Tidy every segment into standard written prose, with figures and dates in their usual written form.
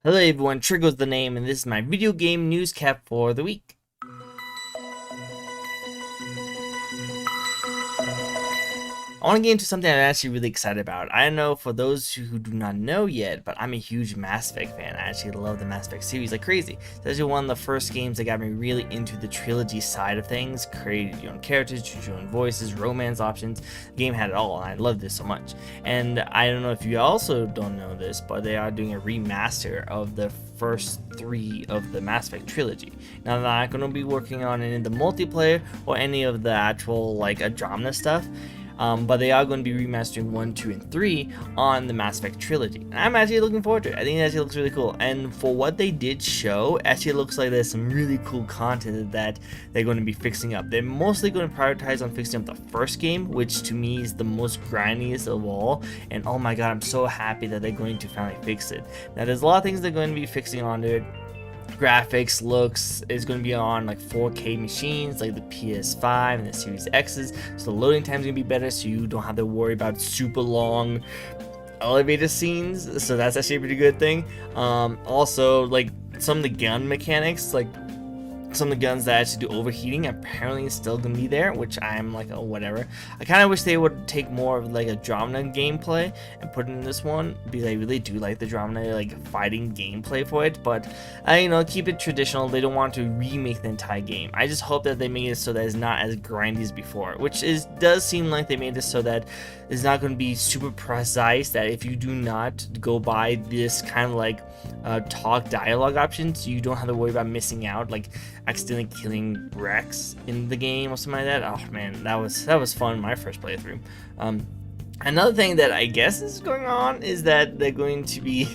Hello everyone, Trickco's the name, and this is my video game news cap for the week. I want to get into something I'm actually really excited about. I don't know for those who do not know yet, but I'm a huge Mass Effect fan. I actually love the Mass Effect series like crazy. It's actually one of the first games that got me really into the trilogy side of things. Create your own characters, choose your own voices, romance options. The game had it all, and I love this so much. And I don't know if you also don't know this, but they are doing a remaster of the first 3 of the Mass Effect trilogy. Now, they're not going to be working on any of the multiplayer or any of the actual like Andromeda stuff. But they are going to be remastering 1, 2, and 3 on the Mass Effect trilogy. And I'm actually looking forward to it. I think it actually looks really cool. And for what they did show, actually looks like there's some really cool content that they're going to be fixing up. They're mostly going to prioritize on fixing up the first game, which to me is the most grindiest of all. And oh my god, I'm so happy that they're going to finally fix it. Now, there's a lot of things they're going to be fixing on it. Graphics, looks is going to be on like 4K machines like the PS5 and the Series X's, so the loading time is going to be better, so you don't have to worry about super long elevator scenes, so that's actually a pretty good thing. Also, like some of the gun mechanics, like some of the guns that actually do overheating apparently is still gonna be there, which I'm like, oh, whatever. I kind of wish they would take more of like a Andromeda gameplay and put it in this one, because I really do like the Andromeda like fighting gameplay for it, but keep it traditional. They don't want to remake the entire game. I just hope that they make it so that it's not as grindy as before, which does seem like they made this so that it's not going to be super precise, that if you do not go by this kind of like talk dialogue options, you don't have to worry about missing out, like accidentally killing Rex in the game or something like that. Oh man, that was fun my first playthrough. Another thing that I guess is going on is that they're going to be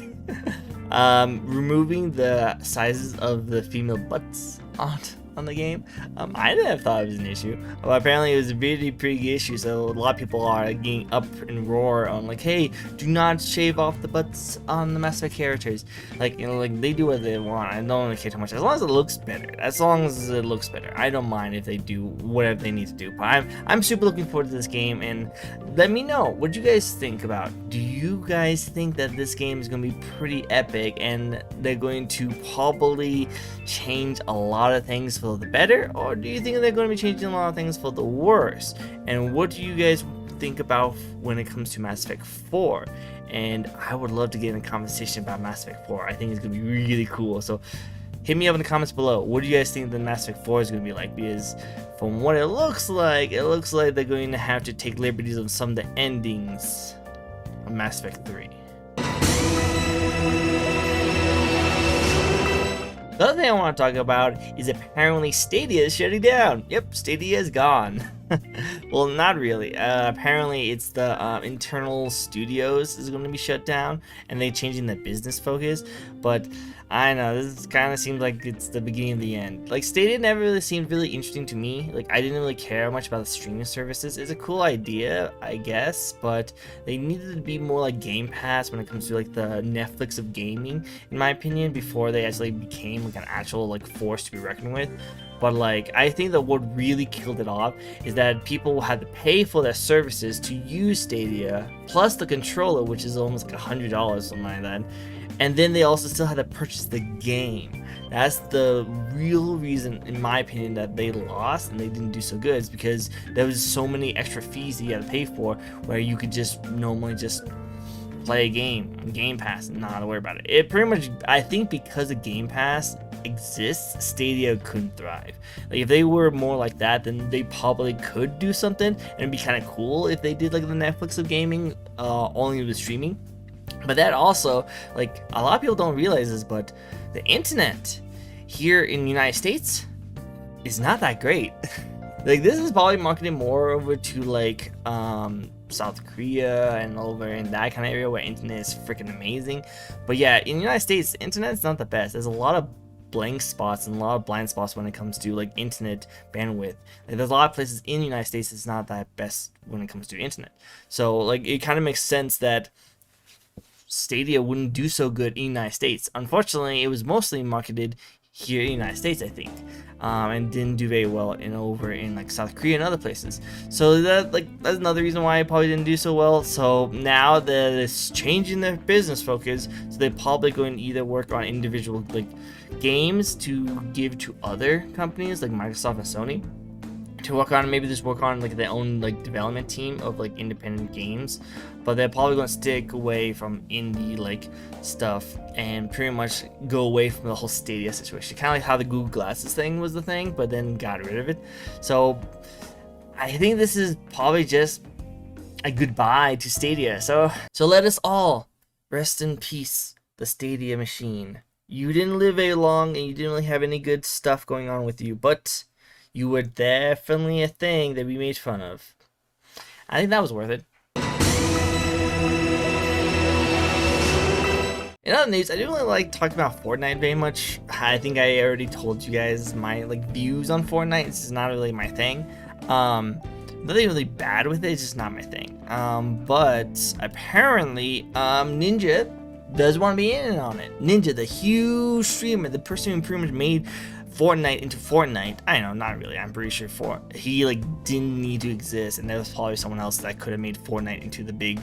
removing the sizes of the female butts on the game. I didn't have thought it was an issue. Well, apparently it was a really big issue, so a lot of people are getting up and roar on like, hey, do not shave off the butts on the Mass Effect characters. Like, like they do what they want. I don't really care too much, as long as it looks better. As long as it looks better, I don't mind if they do whatever they need to do. But I'm super looking forward to this game, and let me know what you guys think about. Do you guys think that this game is going to be pretty epic, and they're going to probably change a lot of things for the better, or do you think they're going to be changing a lot of things for the worse? And what do you guys think about when it comes to Mass Effect 4? And I would love to get in a conversation about Mass Effect 4. I think it's going to be really cool, so hit me up in the comments below. What do you guys think the Mass Effect 4 is going to be like? Because from what it looks like they're going to have to take liberties on some of the endings of Mass Effect 3. The other thing I want to talk about is apparently Stadia is shutting down. Yep, Stadia is gone. Well, not really. Apparently it's the internal studios is going to be shut down, and they're changing the business focus. But I know this kind of seems like it's the beginning of the end. Like, Stadia never really seemed really interesting to me. Like, I didn't really care much about the streaming services. It's a cool idea, I guess, but they needed to be more like Game Pass when it comes to like the Netflix of gaming, in my opinion, before they actually became like an actual like force to be reckoned with. But like, I think that what really killed it off is that people had to pay for their services to use Stadia, plus the controller, which is almost like $100, something like that. And then they also still had to purchase the game. That's the real reason, in my opinion, that they lost and they didn't do so good, is because there was so many extra fees that you had to pay for, where you could just normally just play a game on Game Pass and not have to worry about it. It pretty much, I think, because of Game Pass exists, Stadia couldn't thrive. Like, if they were more like that, then they probably could do something, and it'd be kind of cool if they did like the Netflix of gaming, only with streaming. But that also, like, a lot of people don't realize this, but the internet here in the United States is not that great. Like, this is probably marketed more over to like South Korea and over in that kind of area where internet is freaking amazing. But yeah, in the United States, the internet's not the best. There's a lot of blank spots and a lot of blind spots when it comes to like internet bandwidth. Like, there's a lot of places in the United States it's not that best when it comes to internet. So like, it kind of makes sense that Stadia wouldn't do so good in the United States. Unfortunately, it was mostly marketed here in the United States, I think, and didn't do very well over in like South Korea and other places. So that's another reason why it probably didn't do so well. So now that it's changing their business focus, so they're probably going to either work on individual like games to give to other companies like Microsoft and Sony to work on, maybe just work on like their own like development team of like independent games, but they're probably going to stick away from indie like stuff and pretty much go away from the whole Stadia situation, kind of like how the Google Glasses thing was the thing but then got rid of it. So I think this is probably just a goodbye to Stadia. So let us all rest in peace, the Stadia machine. You didn't live very long and you didn't really have any good stuff going on with you, but you were definitely a thing that we made fun of. I think that was worth it. In other news, I didn't really like talking about Fortnite very much. I think I already told you guys my like views on Fortnite. This is not really my thing. Nothing really bad with it, it's just not my thing. But apparently, Ninja does want to be in on it. Ninja, the huge streamer, the person who pretty much made Fortnite into Fortnite. I know, not really. I'm pretty sure he like didn't need to exist, and there was probably someone else that could have made Fortnite into the big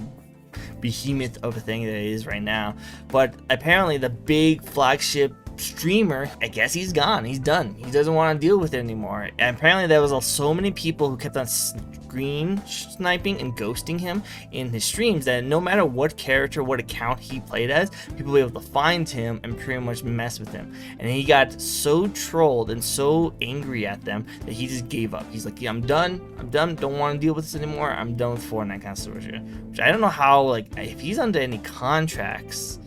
behemoth of a thing that it is right now. But apparently, the big flagship streamer, I guess he's gone. He's done. He doesn't want to deal with it anymore. And apparently, there was so many people who kept on screen sniping and ghosting him in his streams that no matter what character, what account he played as, people were able to find him and pretty much mess with him. And he got so trolled and so angry at them that he just gave up. He's like, yeah, I'm done, don't want to deal with this anymore, I'm done with Fortnite kind of situation. Which I don't know how, like, if he's under any contracts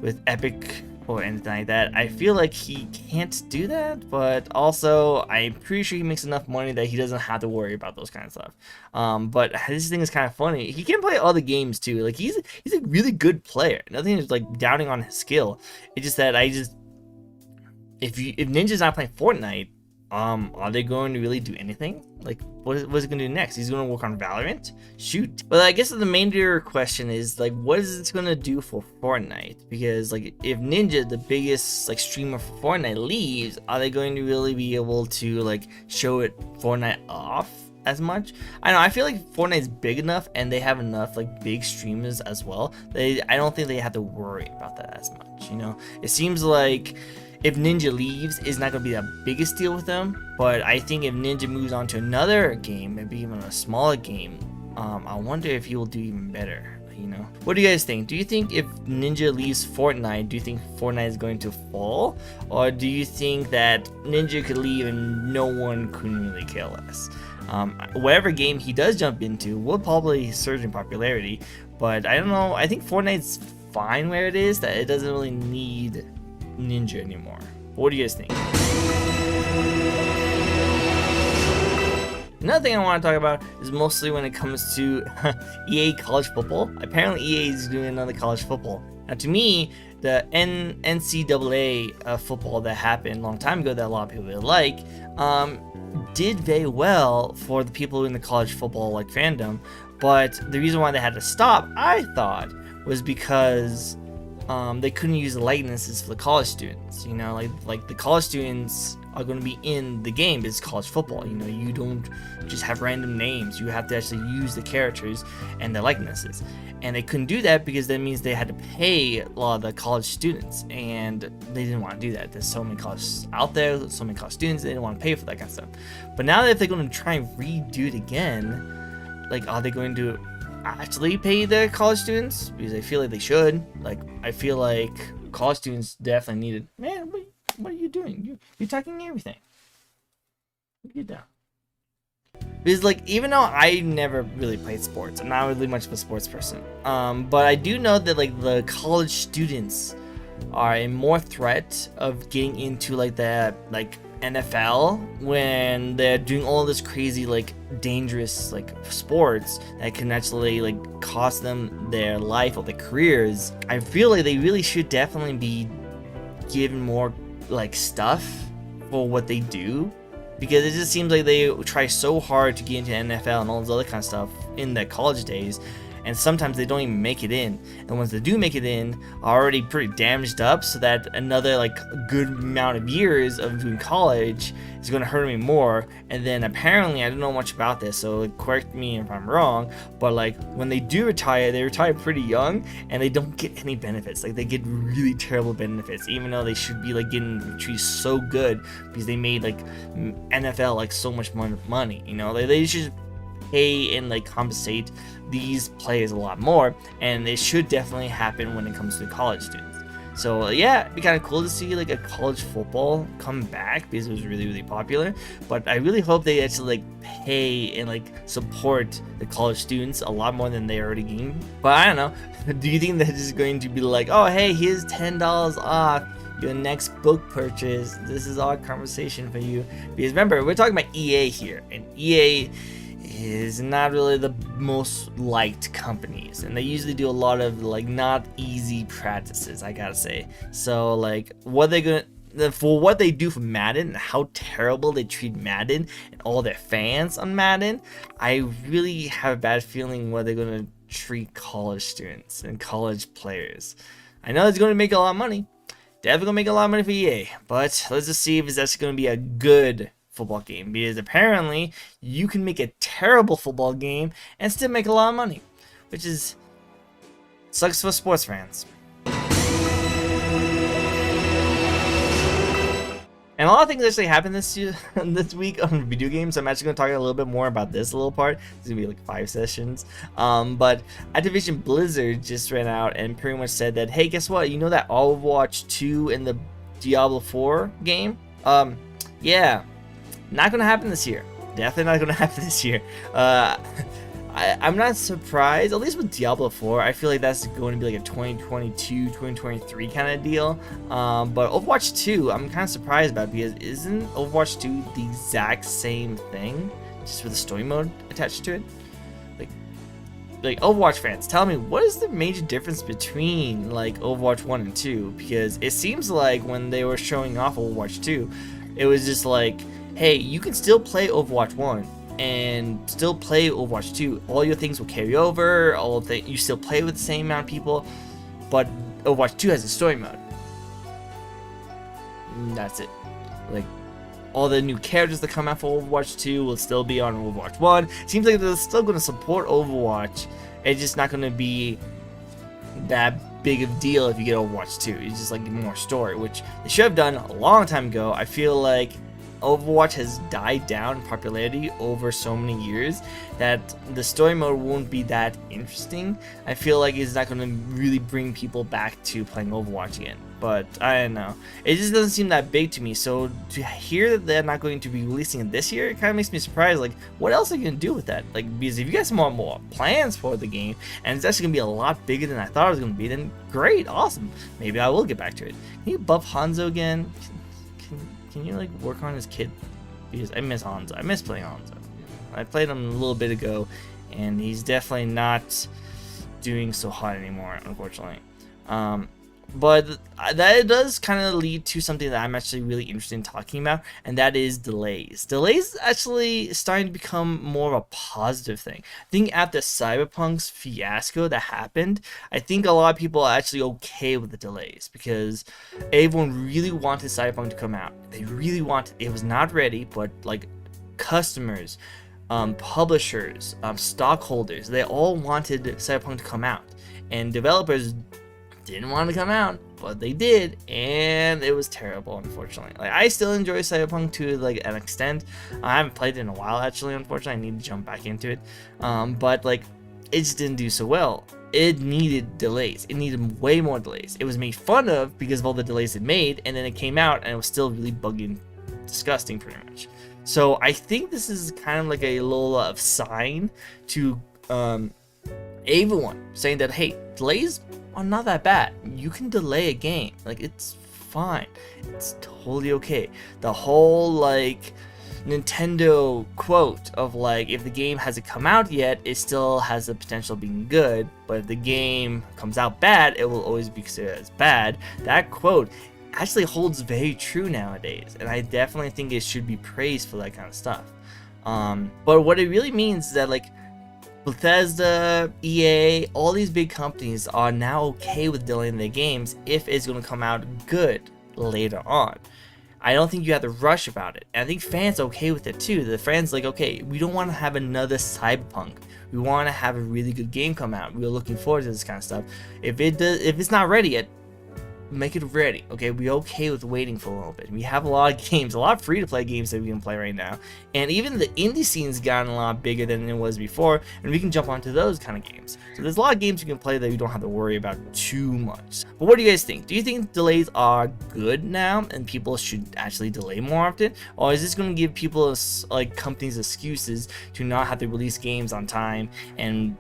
with Epic or anything like that, I feel like he can't do that, but also I'm pretty sure he makes enough money that he doesn't have to worry about those kind of stuff. But this thing is kind of funny. He can play other games too. Like he's a really good player. Nothing is like doubting on his skill. It's just that if Ninja's not playing Fortnite, are they going to really do anything? Like, what is he going to do next? He's going to work on Valorant? Shoot. But I guess the main question is, like, what is this going to do for Fortnite? Because, like, if Ninja, the biggest, like, streamer for Fortnite, leaves, are they going to really be able to, like, show Fortnite off as much? I know, I feel like Fortnite's big enough, and they have enough, like, big streamers as well. I don't think they have to worry about that as much, you know? It seems like if Ninja leaves, it's not going to be the biggest deal with them, but I think if Ninja moves on to another game, maybe even a smaller game, I wonder if he will do even better, you know? What do you guys think? Do you think if Ninja leaves Fortnite, do you think Fortnite is going to fall? Or do you think that Ninja could leave and no one couldn't really care less? Whatever game he does jump into will probably surge in popularity, but I don't know, I think Fortnite's fine where it is, that it doesn't really need Ninja anymore. What do you guys think? Another thing I want to talk about is mostly when it comes to EA college football. Apparently EA is doing another college football. Now to me, the NCAA football that happened a long time ago that a lot of people really like, did very well for the people in the college football like fandom, but the reason why they had to stop, I thought, was because they couldn't use the likenesses for the college students. You know, like the college students are going to be in the game. It's college football. You know, you don't just have random names. You have to actually use the characters and the likenesses. And they couldn't do that because that means they had to pay a lot of the college students, and they didn't want to do that. There's so many colleges out there, so many college students, they didn't want to pay for that kind of stuff. But now that if they're going to try and redo it again, like, are they going to actually pay their college students? Because I feel like they should. Like, I feel like college students definitely needed. Man, what are you doing? You're talking everything. Get down. Because, like, even though I never really played sports, I'm not really much of a sports person, but I do know that, like, the college students are a more threat of getting into, like, the, like, NFL when they're doing all this crazy, like, dangerous, like, sports that can actually, like, cost them their life or their careers. I feel like they really should definitely be given more, like, stuff for what they do, because it just seems like they try so hard to get into NFL and all this other kind of stuff in their college days, and sometimes they don't even make it in. And ones that do make it in are already pretty damaged up, so that another like good amount of years of doing college is going to hurt me more. And then apparently, I don't know much about this, so correct me if I'm wrong, but like when they do retire, they retire pretty young and they don't get any benefits. Like they get really terrible benefits, even though they should be like getting treated so good because they made like NFL like so much money. You know, they should pay and like compensate these players a lot more, and it should definitely happen when it comes to college students. So yeah, it'd be kind of cool to see like a college football come back because it was really popular. But I really hope they actually like pay and like support the college students a lot more than they already getting. But I don't know. Do you think that is going to be like, oh hey, here's $10 off your next book purchase? This is our conversation for you. Because remember, we're talking about EA here, and EA is not really the most liked companies, and they usually do a lot of like not easy practices, I gotta say. So like what they gonna for what they do for Madden and how terrible they treat Madden and all their fans on Madden, I really have a bad feeling what they're gonna treat college students and college players. I know it's gonna make a lot of money, definitely gonna make a lot of money for EA, but let's just see if it's actually gonna be a good football game, because apparently you can make a terrible football game and still make a lot of money, which is sucks for sports fans. And a lot of things actually happened this week on video games. So I'm actually going to talk a little bit more about this little part. It's going to be like 5 sessions. But Activision Blizzard just ran out and pretty much said that, hey, guess what? You know that Overwatch 2 and the Diablo 4 game? Yeah. Not gonna happen this year. Definitely not gonna happen this year. I'm not surprised, at least with Diablo 4. I feel like that's going to be like a 2022, 2023 kind of deal. But Overwatch 2, I'm kind of surprised about, because isn't Overwatch 2 the exact same thing, just with a story mode attached to it? Like Overwatch fans, tell me, what is the major difference between like Overwatch 1 and 2? Because it seems like when they were showing off Overwatch 2, it was just like, hey, you can still play Overwatch 1 and still play Overwatch 2. All your things will carry over, you still play with the same amount of people, but Overwatch 2 has a story mode. And that's it. Like, all the new characters that come out for Overwatch 2 will still be on Overwatch 1. Seems like they're still going to support Overwatch. It's just not going to be that big of a deal if you get Overwatch 2. It's just like more story, which they should have done a long time ago. I feel like Overwatch has died down in popularity over so many years that the story mode won't be that interesting. I feel like it's not going to really bring people back to playing Overwatch again. But I don't know. It just doesn't seem that big to me. So to hear that they're not going to be releasing it this year, it kind of makes me surprised. Like, what else are you going to do with that? Like, because if you guys want more plans for the game, and it's actually going to be a lot bigger than I thought it was going to be, then great, awesome. Maybe I will get back to it. Can you buff Hanzo again? Can you like work on his kid? Because I miss Hanzo. I miss playing Hanzo. I played him a little bit ago, and he's definitely not doing so hot anymore, unfortunately. But that does kind of lead to something that I'm actually really interested in talking about, and that is delays. Delays actually starting to become more of a positive thing. I think after Cyberpunk's fiasco that happened, I think a lot of people are actually okay with the delays, because everyone really wanted Cyberpunk to come out. They really wanted it. Was not ready, but like customers, publishers, stockholders, they all wanted Cyberpunk to come out, and developers didn't want to come out, but they did, and it was terrible, unfortunately. Like, I still enjoy Cyberpunk to like an extent. I haven't played it in a while, actually. Unfortunately, I need to jump back into it. But like, it just didn't do so well. It needed delays. It needed way more delays. It was made fun of because of all the delays it made, and then it came out and it was still really buggy and disgusting, pretty much. So I think this is kind of like a little sign to everyone saying that, hey, delays are not that bad. You can delay a game. Like, it's fine. It's totally okay. The whole like Nintendo quote of like, if the game hasn't come out yet, it still has the potential of being good, but if the game comes out bad, it will always be considered as bad. That quote actually holds very true nowadays, and I definitely think it should be praised for that kind of stuff. But what it really means is that like Bethesda, EA, all these big companies are now okay with delaying their games if it's going to come out good later on. I don't think you have to rush about it. And I think fans are okay with it too. The fans like, okay, we don't want to have another Cyberpunk. We want to have a really good game come out. We're looking forward to this kind of stuff. If it's not ready yet, make it ready. Okay, we're okay with waiting for a little bit. We have a lot of games, a lot of free-to-play games that we can play right now, and even the indie scene's gotten a lot bigger than it was before, and we can jump onto those kind of games. So there's a lot of games you can play that you don't have to worry about too much. But what do you guys think? Do you think delays are good now and people should actually delay more often, or is this going to give people like companies excuses to not have to release games on time and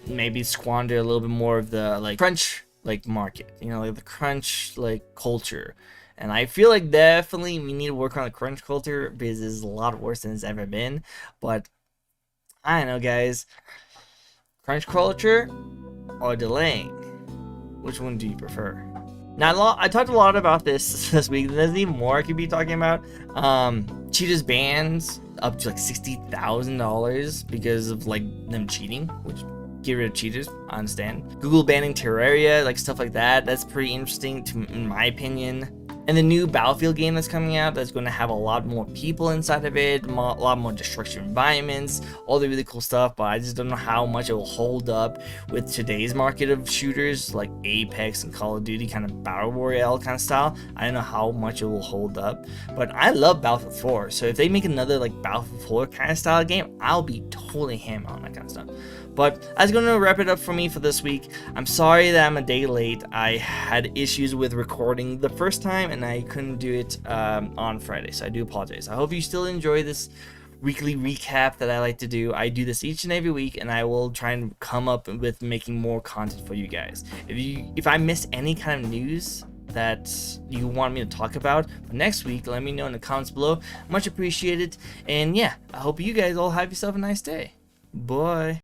maybe squander a little bit more of the like crunch like market, you know, like the crunch like culture? And I feel like definitely we need to work on the crunch culture because it's a lot worse than it's ever been. But I don't know, guys, crunch culture or delaying, which one do you prefer? Now I talked a lot about this this week. There's even more I could be talking about. Cheaters bans up to like $60,000 because of like them cheating, which get rid of cheaters, I understand. Google banning Terraria, like stuff like that. That's pretty interesting in my opinion. And the new Battlefield game that's coming out, that's going to have a lot more people inside of it, a lot more destruction environments, all the really cool stuff, but I just don't know how much it will hold up with today's market of shooters like Apex and Call of Duty, kind of battle royale kind of style. I don't know how much it will hold up, but I love Battlefield 4, so if they make another like Battlefield 4 kind of style game, I'll be totally ham on that kind of stuff. But that's going to wrap it up for me for this week. I'm sorry that I'm a day late. I had issues with recording the first time and I couldn't do it on Friday, so I do apologize. I hope you still enjoy this weekly recap that I like to do. I do this each and every week, and I will try and come up with making more content for you guys. If I miss any kind of news that you want me to talk about for next week, let me know in the comments below. Much appreciated. And yeah, I hope you guys all have yourself a nice day. Bye.